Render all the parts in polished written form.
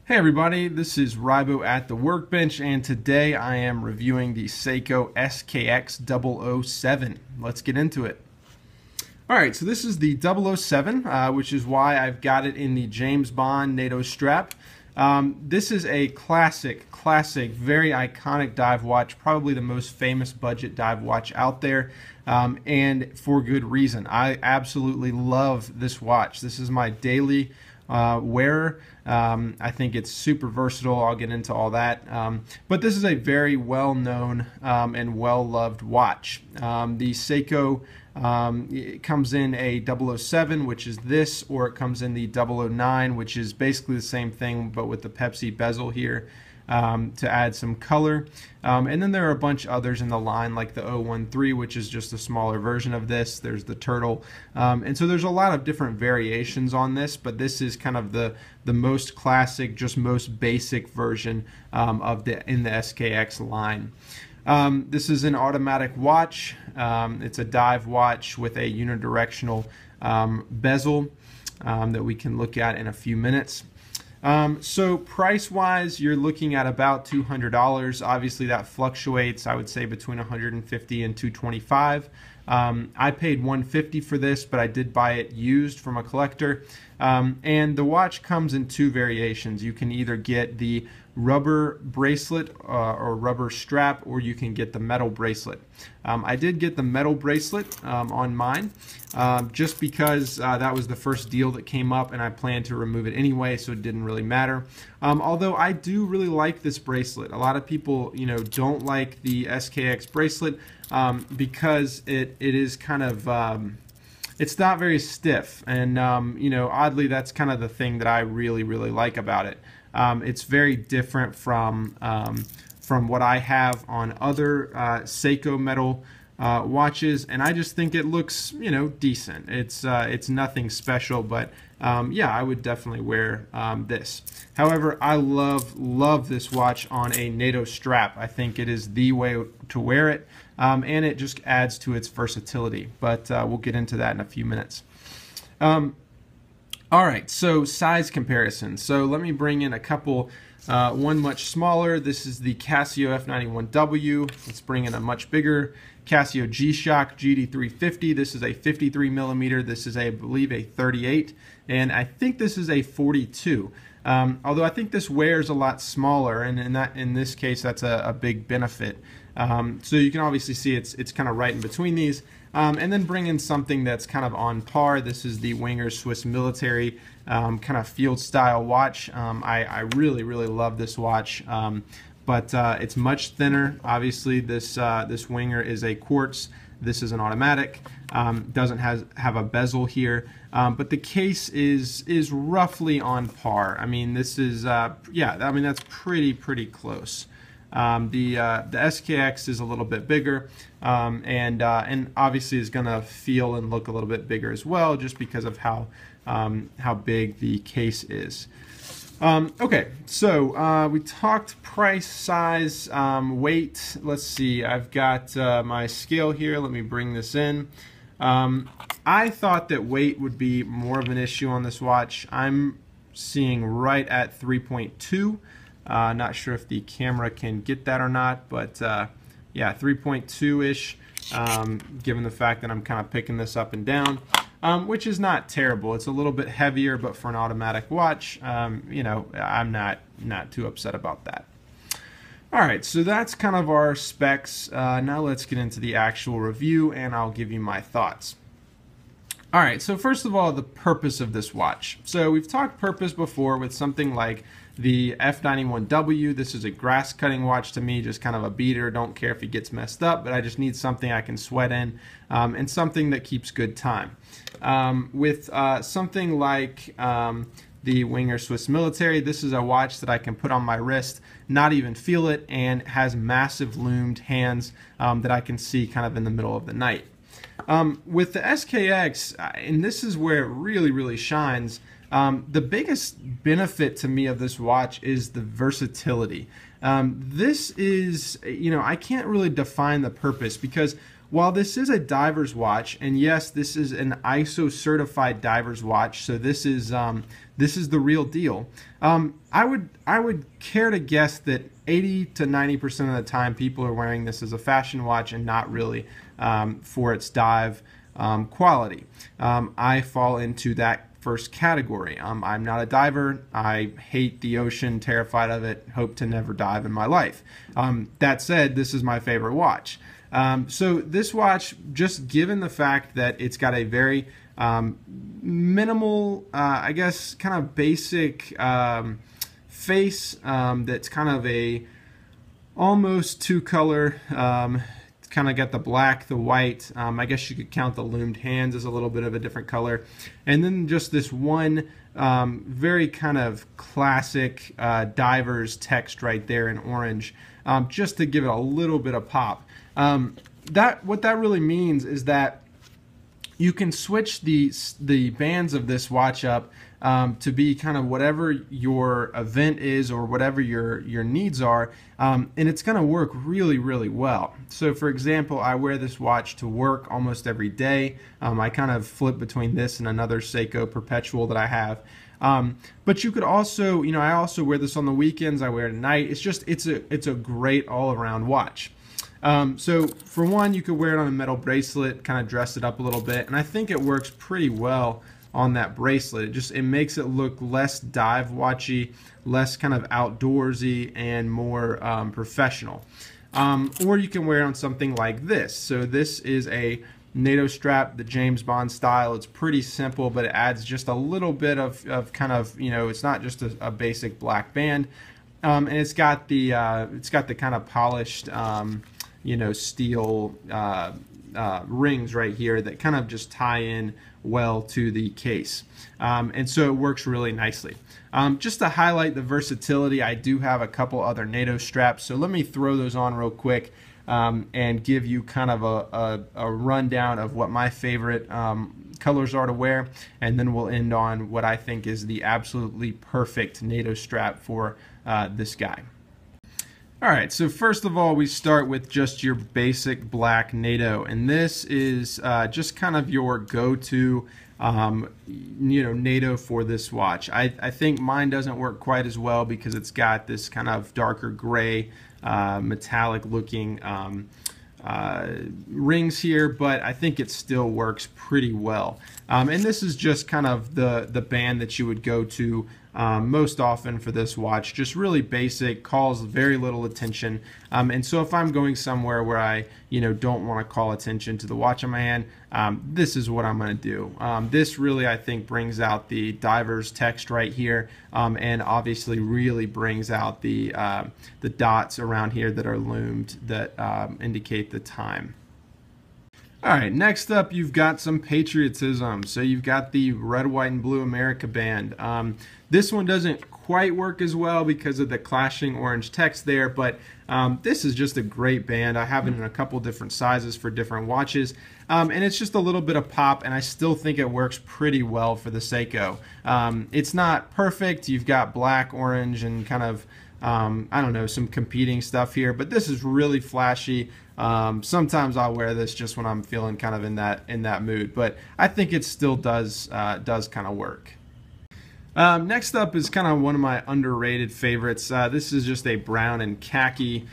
Hey everybody, this is Rybo at the Workbench, and today I am reviewing the Seiko SKX007. Let's get into it. Alright, so this is the 007, which is why I've got it in the James Bond NATO Strap. This is a classic, very iconic dive watch, probably the most famous budget dive watch out there, and for good reason. I absolutely love this watch. This is my daily wearer. I think it's super versatile. I'll get into all that. But this is a very well-known and well-loved watch. The Seiko it comes in a 007, which is this, or it comes in the 009, which is basically the same thing but with the Pepsi bezel here. To add some color. And then there are a bunch of others in the line, like the 013, which is just a smaller version of this. There's the turtle. And so there's a lot of different variations on this, but this is kind of the most classic, just most basic version in the SKX line. This is an automatic watch. It's a dive watch with a unidirectional bezel that we can look at in a few minutes. So price-wise, you're looking at about $200. Obviously, that fluctuates. I would say between $150 and $225. I paid $150 for this, but I did buy it used from a collector. And the watch comes in two variations. You can either get the rubber bracelet or rubber strap, or you can get the metal bracelet. I did get the metal bracelet on mine just because that was the first deal that came up, and I planned to remove it anyway, so it didn't really matter. Although I do really like this bracelet. A lot of people, don't like the SKX bracelet because it is kind of it's not very stiff, and oddly, that's kind of the thing that I really like about it. It's very different from what I have on other Seiko metal watches, and I just think it looks, decent. It's nothing special, but yeah, I would definitely wear this. However, I love this watch on a NATO strap. I think it is the way to wear it, and it just adds to its versatility. But we'll get into that in a few minutes. Alright, so size comparison. So let me bring in a couple, one much smaller. This is the Casio F91W. Let's bring in a much bigger Casio G-Shock GD350. This is a 53 millimeter. This is, I believe, a 38. And I think this is a 42. Although I think this wears a lot smaller, and in this case, that's a big benefit. So you can obviously see it's kind of right in between these. And then bring in something that's kind of on par. This is the Wenger Swiss Military kind of field style watch. I really love this watch, but it's much thinner. Obviously, this Wenger is a quartz. This is an automatic. Doesn't have a bezel here, but the case is roughly on par. I mean, this is yeah. I mean, that's pretty close. The SKX is a little bit bigger, and obviously is going to feel and look a little bit bigger as well, just because of how big the case is. Okay, so we talked price, size, weight. Let's see. I've got my scale here. Let me bring this in. I thought that weight would be more of an issue on this watch. I'm seeing right at 3.2. Not sure if the camera can get that or not, but yeah, 3.2-ish, given the fact that I'm kind of picking this up and down, which is not terrible. It's a little bit heavier, but for an automatic watch, I'm not too upset about that. All right, so that's kind of our specs. Now let's get into the actual review, and I'll give you my thoughts. All right, so first of all, the purpose of this watch. So we've talked purpose before with something like the F91W. This is a grass cutting watch to me, just kind of a beater. Don't care if it gets messed up, but I just need something I can sweat in, and something that keeps good time. With something like the Wenger Swiss Military, this is a watch that I can put on my wrist, not even feel it, and has massive loomed hands that I can see kind of in the middle of the night. With the SKX, and this is where it really shines, the biggest benefit to me of this watch is the versatility. This is, I can't really define the purpose, because while this is a diver's watch, and yes, this is an ISO certified diver's watch, so this is the real deal. I would care to guess that 80 to 90% of the time people are wearing this as a fashion watch and not really for its dive quality. I fall into that first category. I'm not a diver. I hate the ocean, terrified of it, hope to never dive in my life. That said, this is my favorite watch. So this watch, just given the fact that it's got a very minimal, I guess, kind of basic face that's kind of a almost two-color, kind of got the black, the white, I guess you could count the loomed hands as a little bit of a different color, and then just this one very kind of classic diver's text right there in orange, just to give it a little bit of pop. What that really means is that you can switch the bands of this watch up to be kind of whatever your event is or whatever your needs are, and it's going to work really, really well. So for example, I wear this watch to work almost every day. I kind of flip between this and another Seiko Perpetual that I have. But you could also, I also wear this on the weekends. I wear it at night. It's a great all-around watch. So for one, you could wear it on a metal bracelet, kind of dress it up a little bit, and I think it works pretty well on that bracelet. It makes it look less dive watchy, less kind of outdoorsy, and more professional. Or you can wear it on something like this. So this is a NATO Strap, the James Bond style. It's pretty simple, but it adds just a little bit of kind of, it's not just a basic black band, and it's got the kind of polished steel rings right here that kind of just tie in well to the case, and so it works really nicely. Just to highlight the versatility, I do have a couple other NATO straps, so let me throw those on real quick and give you kind of a rundown of what my favorite colors are to wear, and then we'll end on what I think is the absolutely perfect NATO strap for this guy. Alright, so first of all, we start with just your basic black NATO, and this is just kind of your go-to NATO for this watch. I think mine doesn't work quite as well because it's got this kind of darker gray metallic looking rings here, but I think it still works pretty well. And this is just kind of the band that you would go to most often for this watch. Just really basic, calls very little attention, and so if I'm going somewhere where I don't want to call attention to the watch on my hand, this is what I'm going to do. This really, I think, brings out the diver's text right here, and obviously really brings out the dots around here that are loomed that indicate the time. Alright, next up you've got some patriotism. So you've got the red, white, and blue America band. This one doesn't quite work as well because of the clashing orange text there, but this is just a great band. I have it in a couple different sizes for different watches, and it's just a little bit of pop, and I still think it works pretty well for the Seiko. It's not perfect. You've got black, orange, and kind of I don't know, some competing stuff here, but this is really flashy. Sometimes I'll wear this just when I'm feeling kind of in that mood, but I think it still does kind of work. Next up is kind of one of my underrated favorites. This is just a brown and khaki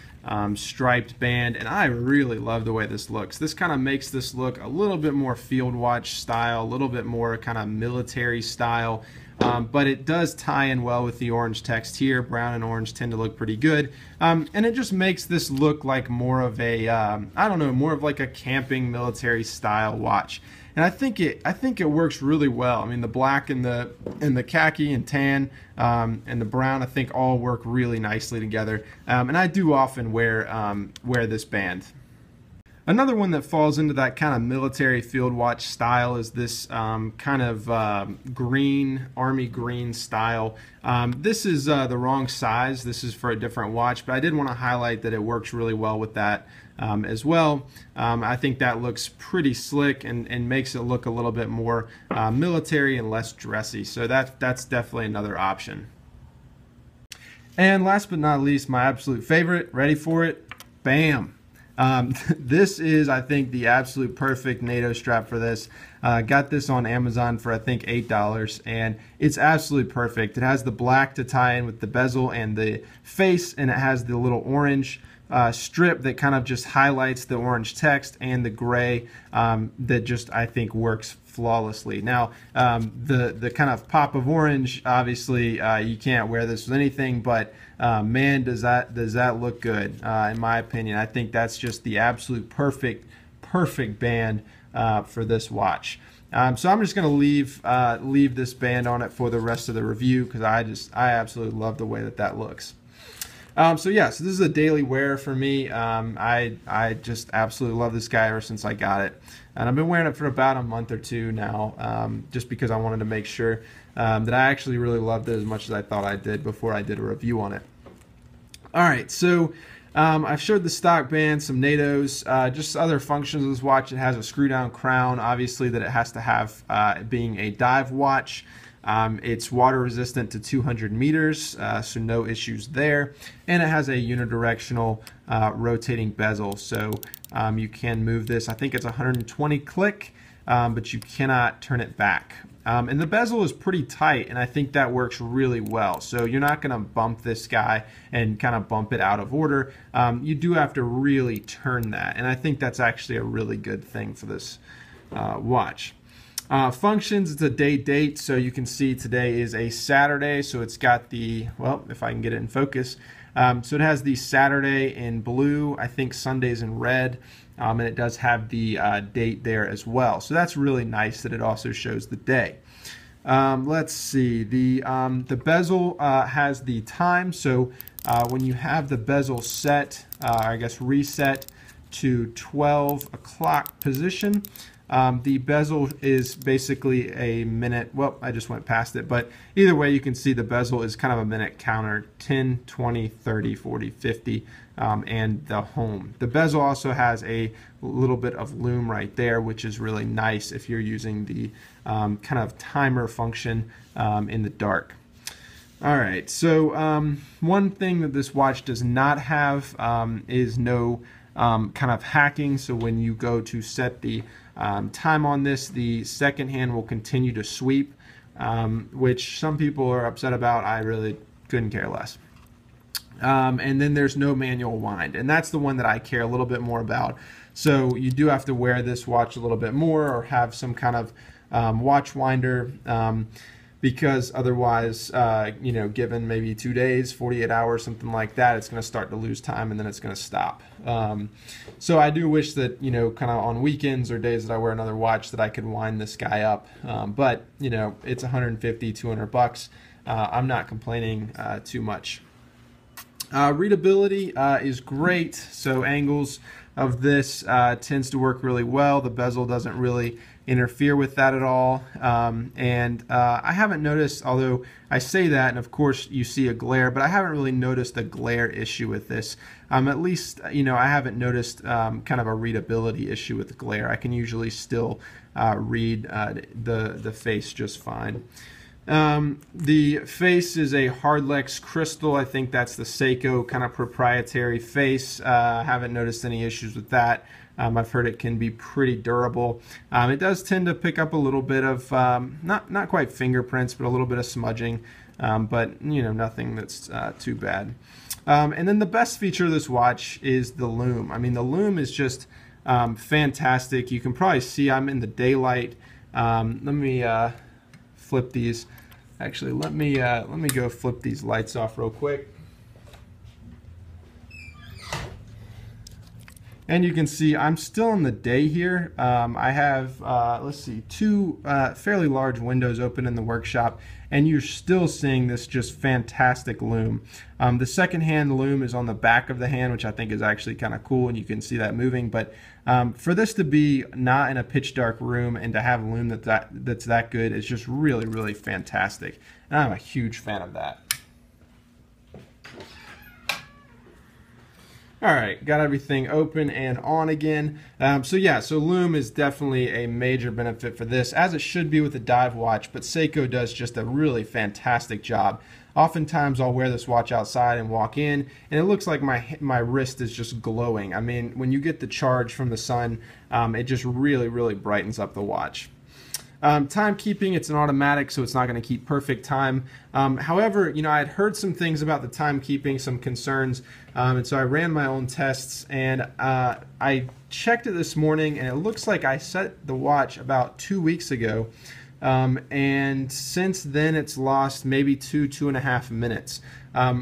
striped band, and I really love the way this looks. This kind of makes this look a little bit more field watch style, a little bit more kind of military style. But it does tie in well with the orange text here. Brown and orange tend to look pretty good, and it just makes this look like more of a I don't know, more of like a camping military style watch. And I think it works really well. I mean, the black and the khaki and tan and the brown, I think, all work really nicely together. And I do often wear this band. Another one that falls into that kind of military field watch style is this kind of green, army green style. This is the wrong size. This is for a different watch, but I did want to highlight that it works really well with that as well. I think that looks pretty slick and makes it look a little bit more military and less dressy. So that's definitely another option. And last but not least, my absolute favorite, ready for it? Bam! This is, I think, the absolute perfect NATO strap for this. Got this on Amazon for, I think, $8, and it's absolutely perfect. It has the black to tie in with the bezel and the face, and it has the little orange strip that kind of just highlights the orange text, and the gray that just, I think, works flawlessly. Now, the kind of pop of orange, obviously, you can't wear this with anything, but man, does that look good, in my opinion. I think that's just the absolute perfect band for this watch. So I'm just going to leave this band on it for the rest of the review, because I absolutely love the way that looks. So yeah, so this is a daily wear for me. I just absolutely love this guy ever since I got it, and I've been wearing it for about a month or two now, just because I wanted to make sure that I actually really loved it as much as I thought I did before I did a review on it. Alright, so I've showed the stock band, some NATOs, just other functions of this watch. It has a screw down crown, obviously, that it has to have, being a dive watch. It's water resistant to 200 meters, so no issues there. And it has a unidirectional rotating bezel, so you can move this. I think it's 120 click, but you cannot turn it back. And the bezel is pretty tight, and I think that works really well. So you're not going to bump this guy and kind of bump it out of order. You do have to really turn that, and I think that's actually a really good thing for this watch. Functions, it's a date, so you can see today is a Saturday, so it's got the, well, if I can get it in focus, so it has the Saturday in blue, I think Sunday's in red, and it does have the date there as well. So that's really nice that it also shows the day. Let's see, the bezel has the time, so when you have the bezel set, I guess reset to 12 o'clock position, the bezel is basically a minute. Well, I just went past it, but either way, you can see the bezel is kind of a minute counter: 10, 20, 30, 40, 50, and the home. The bezel also has a little bit of lume right there, which is really nice if you're using the kind of timer function in the dark. All right, so one thing that this watch does not have is no kind of hacking. So when you go to set the time on this, the second hand will continue to sweep, which some people are upset about. I really couldn't care less. And then there's no manual wind, and that's the one that I care a little bit more about. So you do have to wear this watch a little bit more, or have some kind of watch winder, because otherwise, you know, given maybe 2 days, 48 hours, something like that, it's going to start to lose time, and then it's going to stop. So I do wish that, you know, kind of on weekends or days that I wear another watch, that I could wind this guy up. But, you know, it's 150, 200 bucks. I'm not complaining too much. Readability is great. So angles of this tends to work really well. The bezel doesn't really interfere with that at all, and I haven't noticed, although I say that, and of course you see a glare, but I haven't really noticed a glare issue with this. At least, you know, I haven't noticed kind of a readability issue with the glare. I can usually still read the face just fine. The face is a Hardlex crystal. I think that's the Seiko kind of proprietary face. I haven't noticed any issues with that. I've heard it can be pretty durable. It does tend to pick up a little bit of, not quite fingerprints, but a little bit of smudging, but you know, nothing that's too bad. And then the best feature of this watch is the lume. I mean, the lume is just fantastic. You can probably see I'm in the daylight. Let me flip these. Actually, let me go flip these lights off real quick. And you can see I'm still in the day here. I have, let's see, two fairly large windows open in the workshop, and you're still seeing this just fantastic lume. The second hand lume is on the back of the hand, which I think is actually kind of cool, and you can see that moving. But for this to be not in a pitch dark room and to have a lume that's that good is just really, really fantastic. And I'm a huge fan of that. Alright, got everything open and on again. So yeah, so lume is definitely a major benefit for this, as it should be with a dive watch, but Seiko does just a really fantastic job oftentimes I'll wear this watch outside and walk in, and it looks like my wrist is just glowing. I mean, when you get the charge from the sun, it just really brightens up the watch. Timekeeping, it's an automatic, so it's not going to keep perfect time. However, you know, I had heard some things about the timekeeping, some concerns, and so I ran my own tests, and I checked it this morning, and it looks like I set the watch about 2 weeks ago, and since then it's lost maybe 2.5 minutes,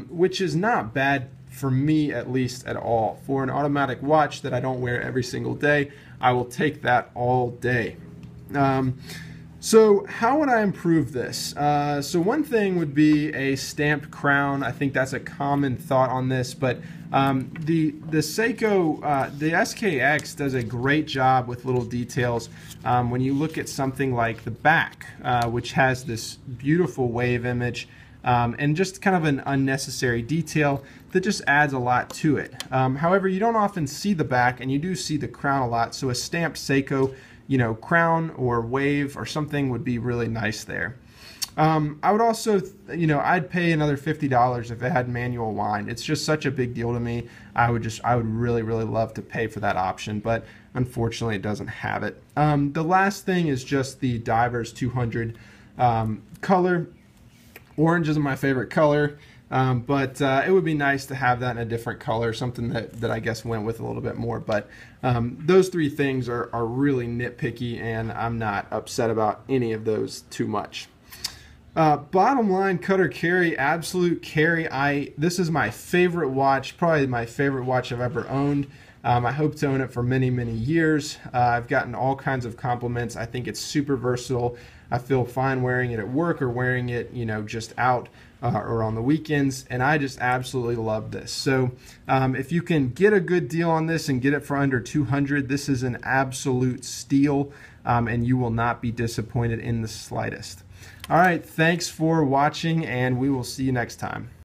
which is not bad for me, at least, at all. For an automatic watch that I don't wear every single day, I will take that all day. So how would I improve this? So one thing would be a stamped crown. I think that's a common thought on this, but the Seiko, the SKX does a great job with little details. When you look at something like the back, which has this beautiful wave image, and just kind of an unnecessary detail that just adds a lot to it. However, you don't often see the back, and you do see the crown a lot, so a stamped Seiko, you know, crown or wave or something would be really nice there. I would also, you know, I'd pay another $50 if it had manual wind. It's just such a big deal to me. I would really love to pay for that option, but unfortunately it doesn't have it. The last thing is just the Divers 200 color. Orange isn't my favorite color, but it would be nice to have that in a different color, something that I guess went with a little bit more. But those three things are really nitpicky, and I'm not upset about any of those too much. Bottom line, cutter carry, absolute carry. This is my favorite watch, probably my favorite watch I've ever owned. I hope to own it for many years. I've gotten all kinds of compliments. I think it's super versatile. I feel fine wearing it at work or wearing it, you know, just out or on the weekends, and I just absolutely love this. So if you can get a good deal on this and get it for under $200, this is an absolute steal, and you will not be disappointed in the slightest. All right, thanks for watching, and we will see you next time.